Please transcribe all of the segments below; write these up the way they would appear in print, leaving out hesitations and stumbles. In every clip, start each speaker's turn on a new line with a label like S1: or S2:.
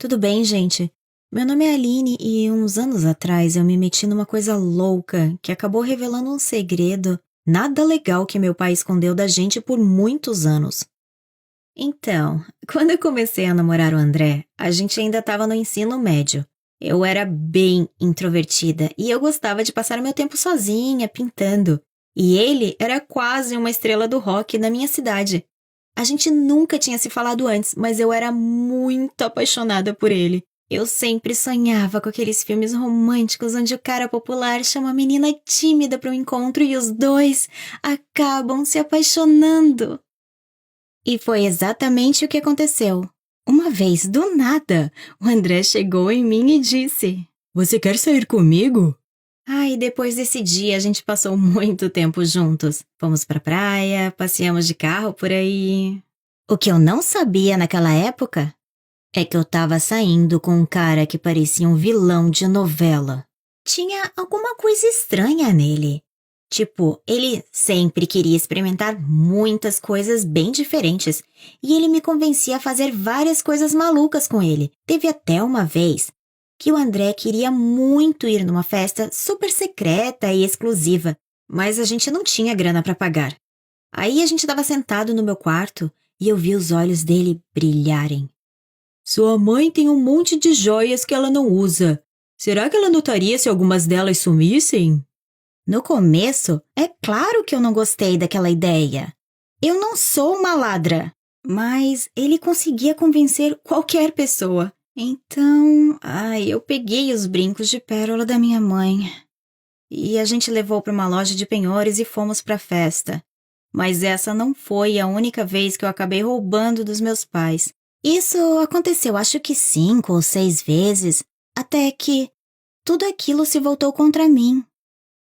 S1: Tudo bem, gente? Meu nome é Aline e uns anos atrás eu me meti numa coisa louca que acabou revelando um segredo nada legal que meu pai escondeu da gente por muitos anos. Então, quando eu comecei a namorar o André, a gente ainda estava no ensino médio. Eu era bem introvertida e eu gostava de passar meu tempo sozinha, pintando. E ele era quase uma estrela do rock na minha cidade. A gente nunca tinha se falado antes, mas eu era muito apaixonada por ele. Eu sempre sonhava com aqueles filmes românticos onde o cara popular chama a menina tímida para um encontro e os dois acabam se apaixonando. E foi exatamente o que aconteceu. Uma vez, do nada, o André chegou em mim e disse:
S2: Você quer sair comigo?
S1: E depois desse dia a gente passou muito tempo juntos. Fomos pra praia, passeamos de carro por aí. O que eu não sabia naquela época é que eu tava saindo com um cara que parecia um vilão de novela. Tinha alguma coisa estranha nele. Tipo, ele sempre queria experimentar muitas coisas bem diferentes e ele me convencia a fazer várias coisas malucas com ele. Teve até uma vez que o André queria muito ir numa festa super secreta e exclusiva, mas a gente não tinha grana para pagar. Aí a gente estava sentado no meu quarto e eu vi os olhos dele brilharem.
S2: Sua mãe tem um monte de joias que ela não usa. Será que ela notaria se algumas delas sumissem?
S1: No começo, é claro que eu não gostei daquela ideia. Eu não sou uma ladra, mas ele conseguia convencer qualquer pessoa. Então, eu peguei os brincos de pérola da minha mãe. E a gente levou para uma loja de penhores e fomos para a festa. Mas essa não foi a única vez que eu acabei roubando dos meus pais. Isso aconteceu acho que 5 ou 6 vezes, até que tudo aquilo se voltou contra mim.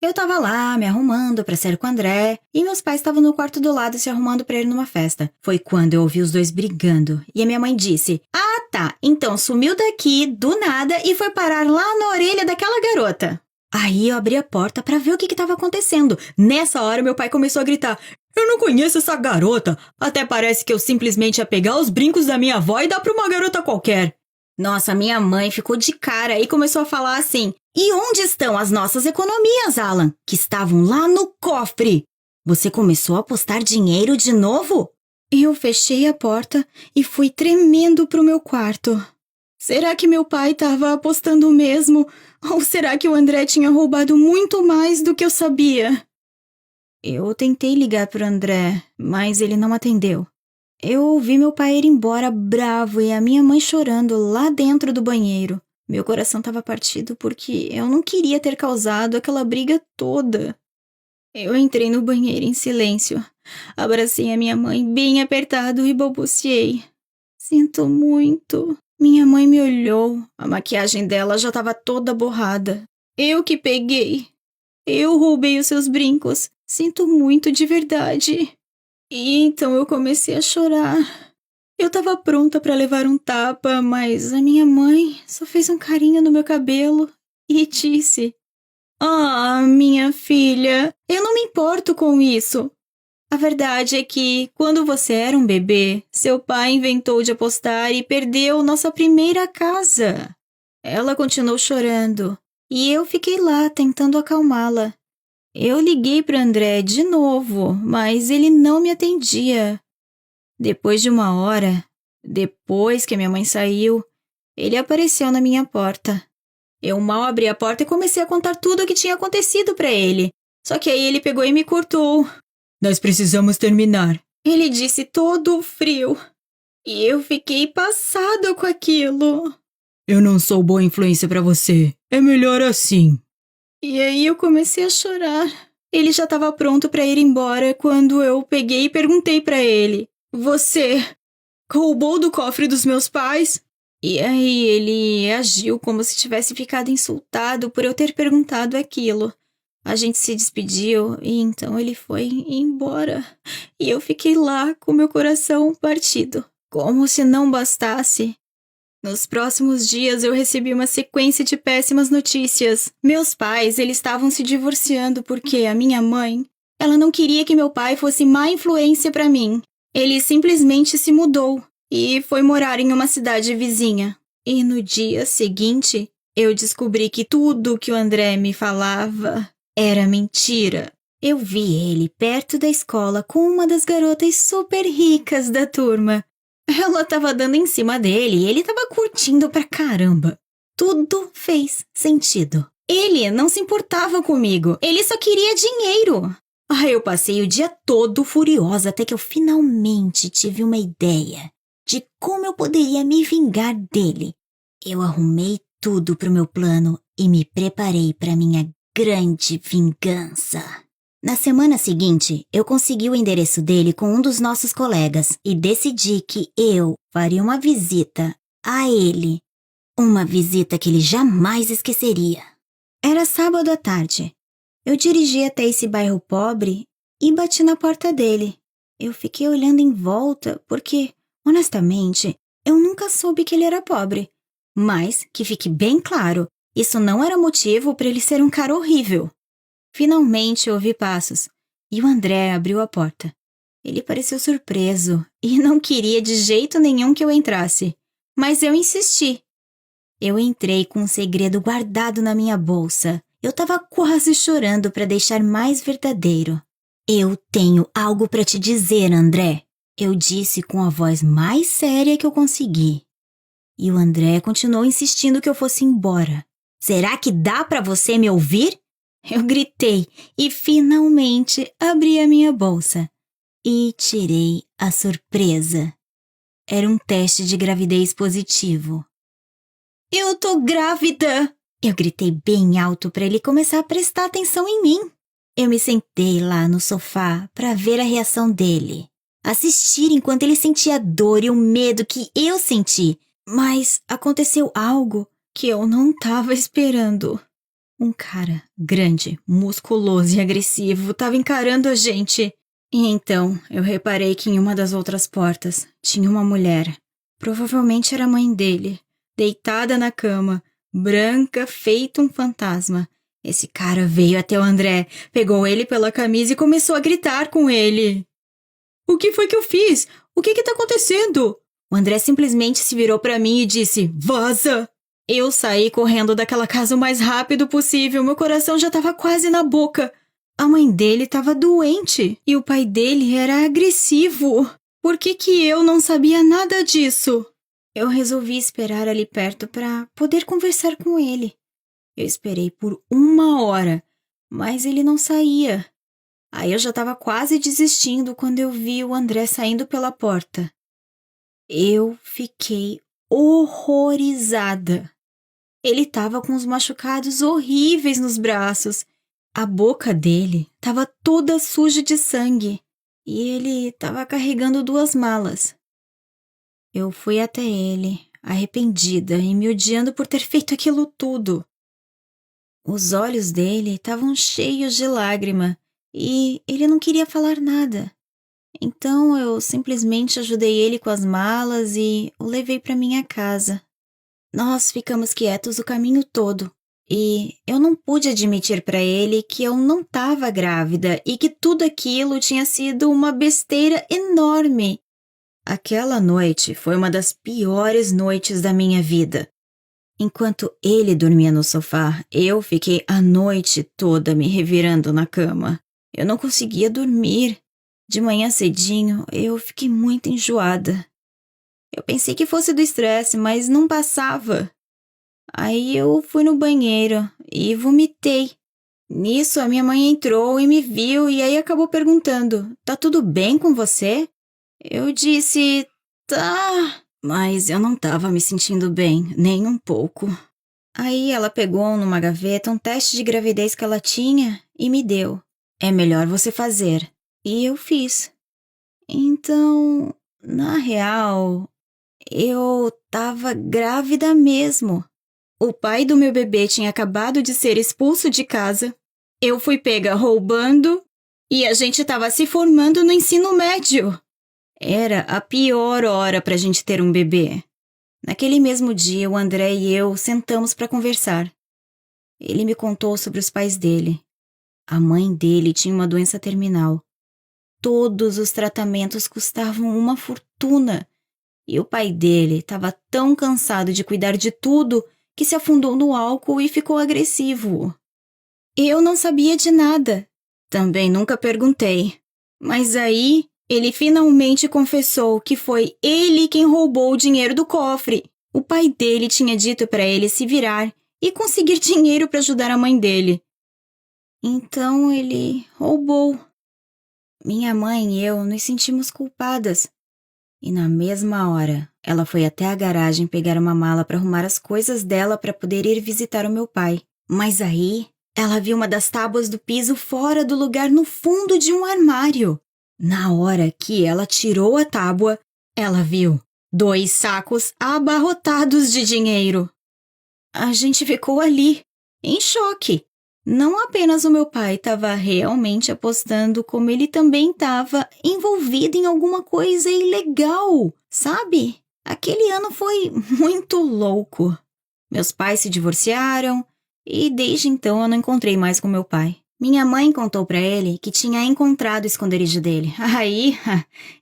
S1: Eu tava lá, me arrumando pra sair com o André, e meus pais estavam no quarto do lado se arrumando pra ir numa festa. Foi quando eu ouvi os dois brigando, e a minha mãe disse: tá, então sumiu daqui, do nada, e foi parar lá na orelha daquela garota. Aí eu abri a porta pra ver o que tava acontecendo. Nessa hora meu pai começou a gritar:
S2: Eu não conheço essa garota! Até parece que eu simplesmente ia pegar os brincos da minha avó e dar pra uma garota qualquer.
S1: Nossa, minha mãe ficou de cara e começou a falar assim: E onde estão as nossas economias, Alan? Que estavam lá no cofre. Você começou a apostar dinheiro de novo? Eu fechei a porta e fui tremendo pro meu quarto. Será que meu pai estava apostando mesmo? Ou será que o André tinha roubado muito mais do que eu sabia? Eu tentei ligar pro André, mas ele não atendeu. Eu ouvi meu pai ir embora bravo e a minha mãe chorando lá dentro do banheiro. Meu coração estava partido porque eu não queria ter causado aquela briga toda. Eu entrei no banheiro em silêncio. Abracei a minha mãe bem apertado e balbuciei: Sinto muito. Minha mãe me olhou. A maquiagem dela já estava toda borrada. Eu que peguei. Eu roubei os seus brincos. Sinto muito de verdade. E então eu comecei a chorar. Eu estava pronta para levar um tapa, mas a minha mãe só fez um carinho no meu cabelo e disse: minha filha, eu não me importo com isso. A verdade é que, quando você era um bebê, seu pai inventou de apostar e perdeu nossa primeira casa. Ela continuou chorando e eu fiquei lá tentando acalmá-la. Eu liguei para André de novo, mas ele não me atendia. Depois de 1 hora, depois que minha mãe saiu, ele apareceu na minha porta. Eu mal abri a porta e comecei a contar tudo o que tinha acontecido para ele. Só que aí ele pegou e me cortou.
S2: Nós precisamos terminar.
S1: Ele disse todo frio. E eu fiquei passada com aquilo.
S2: Eu não sou boa influência para você. É melhor assim.
S1: E aí eu comecei a chorar. Ele já estava pronto para ir embora quando eu peguei e perguntei para ele: Você roubou do cofre dos meus pais? E aí ele agiu como se tivesse ficado insultado por eu ter perguntado aquilo. A gente se despediu e então ele foi embora. E eu fiquei lá com meu coração partido. Como se não bastasse. Nos próximos dias eu recebi uma sequência de péssimas notícias. Meus pais, eles estavam se divorciando porque a minha mãe, ela não queria que meu pai fosse má influência para mim. Ele simplesmente se mudou e foi morar em uma cidade vizinha. E no dia seguinte, eu descobri que tudo que o André me falava era mentira. Eu vi ele perto da escola com uma das garotas super ricas da turma. Ela estava dando em cima dele e ele estava curtindo pra caramba. Tudo fez sentido. Ele não se importava comigo, ele só queria dinheiro. Eu passei o dia todo furiosa até que eu finalmente tive uma ideia de como eu poderia me vingar dele. Eu arrumei tudo pro meu plano e me preparei para minha grande vingança. Na semana seguinte, eu consegui o endereço dele com um dos nossos colegas e decidi que eu faria uma visita a ele. Uma visita que ele jamais esqueceria. Era sábado à tarde. Eu dirigi até esse bairro pobre e bati na porta dele. Eu fiquei olhando em volta porque, honestamente, eu nunca soube que ele era pobre. Mas, que fique bem claro, isso não era motivo para ele ser um cara horrível. Finalmente ouvi passos e o André abriu a porta. Ele pareceu surpreso e não queria de jeito nenhum que eu entrasse. Mas eu insisti. Eu entrei com um segredo guardado na minha bolsa. Eu estava quase chorando para deixar mais verdadeiro. Eu tenho algo para te dizer, André. Eu disse com a voz mais séria que eu consegui. E o André continuou insistindo que eu fosse embora. Será que dá para você me ouvir? Eu gritei e finalmente abri a minha bolsa. E tirei a surpresa. Era um teste de gravidez positivo. Eu tô grávida! Eu gritei bem alto para ele começar a prestar atenção em mim. Eu me sentei lá no sofá para ver a reação dele. Assistir enquanto ele sentia a dor e o medo que eu senti. Mas aconteceu algo que eu não estava esperando. Um cara grande, musculoso e agressivo estava encarando a gente. E então eu reparei que em uma das outras portas tinha uma mulher. Provavelmente era a mãe dele, deitada na cama, branca, feito um fantasma. Esse cara veio até o André, pegou ele pela camisa e começou a gritar com ele. O que foi que eu fiz? O que tá acontecendo? O André simplesmente se virou para mim e disse, vaza! Eu saí correndo daquela casa o mais rápido possível, meu coração já estava quase na boca. A mãe dele estava doente e o pai dele era agressivo. Por que eu não sabia nada disso? Eu resolvi esperar ali perto para poder conversar com ele. Eu esperei por 1 hora, mas ele não saía. Aí eu já estava quase desistindo quando eu vi o André saindo pela porta. Eu fiquei horrorizada. Ele estava com os machucados horríveis nos braços. A boca dele estava toda suja de sangue e ele estava carregando 2 malas. Eu fui até ele, arrependida e me odiando por ter feito aquilo tudo. Os olhos dele estavam cheios de lágrima e ele não queria falar nada. Então eu simplesmente ajudei ele com as malas e o levei para minha casa. Nós ficamos quietos o caminho todo e eu não pude admitir para ele que eu não estava grávida e que tudo aquilo tinha sido uma besteira enorme. Aquela noite foi uma das piores noites da minha vida. Enquanto ele dormia no sofá, eu fiquei a noite toda me revirando na cama. Eu não conseguia dormir. De manhã cedinho, eu fiquei muito enjoada. Eu pensei que fosse do estresse, mas não passava. Aí eu fui no banheiro e vomitei. Nisso, a minha mãe entrou e me viu e aí acabou perguntando, tá tudo bem com você? Eu disse, tá, mas eu não tava me sentindo bem, nem um pouco. Aí ela pegou numa gaveta um teste de gravidez que ela tinha e me deu. É melhor você fazer. E eu fiz. Então, na real, eu tava grávida mesmo. O pai do meu bebê tinha acabado de ser expulso de casa. Eu fui pega roubando e a gente tava se formando no ensino médio. Era a pior hora pra gente ter um bebê. Naquele mesmo dia, o André e eu sentamos pra conversar. Ele me contou sobre os pais dele. A mãe dele tinha uma doença terminal. Todos os tratamentos custavam uma fortuna. E o pai dele estava tão cansado de cuidar de tudo que se afundou no álcool e ficou agressivo. Eu não sabia de nada. Também nunca perguntei. Mas aí, ele finalmente confessou que foi ele quem roubou o dinheiro do cofre. O pai dele tinha dito para ele se virar e conseguir dinheiro para ajudar a mãe dele. Então ele roubou. Minha mãe e eu nos sentimos culpadas. E na mesma hora, ela foi até a garagem pegar uma mala para arrumar as coisas dela para poder ir visitar o meu pai. Mas aí, ela viu uma das tábuas do piso fora do lugar no fundo de um armário. Na hora que ela tirou a tábua, ela viu 2 sacos abarrotados de dinheiro. A gente ficou ali, em choque. Não apenas o meu pai estava realmente apostando, como ele também estava envolvido em alguma coisa ilegal, sabe? Aquele ano foi muito louco. Meus pais se divorciaram e desde então eu não encontrei mais com meu pai. Minha mãe contou para ele que tinha encontrado o esconderijo dele. Aí,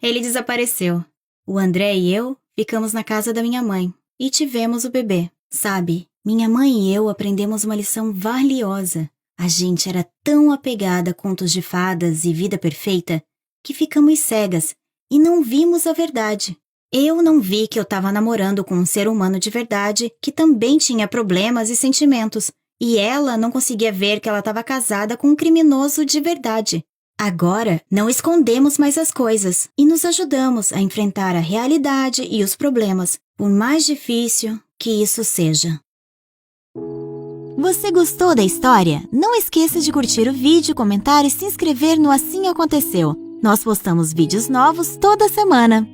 S1: ele desapareceu. O André e eu ficamos na casa da minha mãe e tivemos o bebê. Sabe, minha mãe e eu aprendemos uma lição valiosa. A gente era tão apegada a contos de fadas e vida perfeita que ficamos cegas e não vimos a verdade. Eu não vi que eu estava namorando com um ser humano de verdade que também tinha problemas e sentimentos. E ela não conseguia ver que ela estava casada com um criminoso de verdade. Agora, não escondemos mais as coisas e nos ajudamos a enfrentar a realidade e os problemas, por mais difícil que isso seja.
S3: Você gostou da história? Não esqueça de curtir o vídeo, comentar e se inscrever no Assim Aconteceu. Nós postamos vídeos novos toda semana.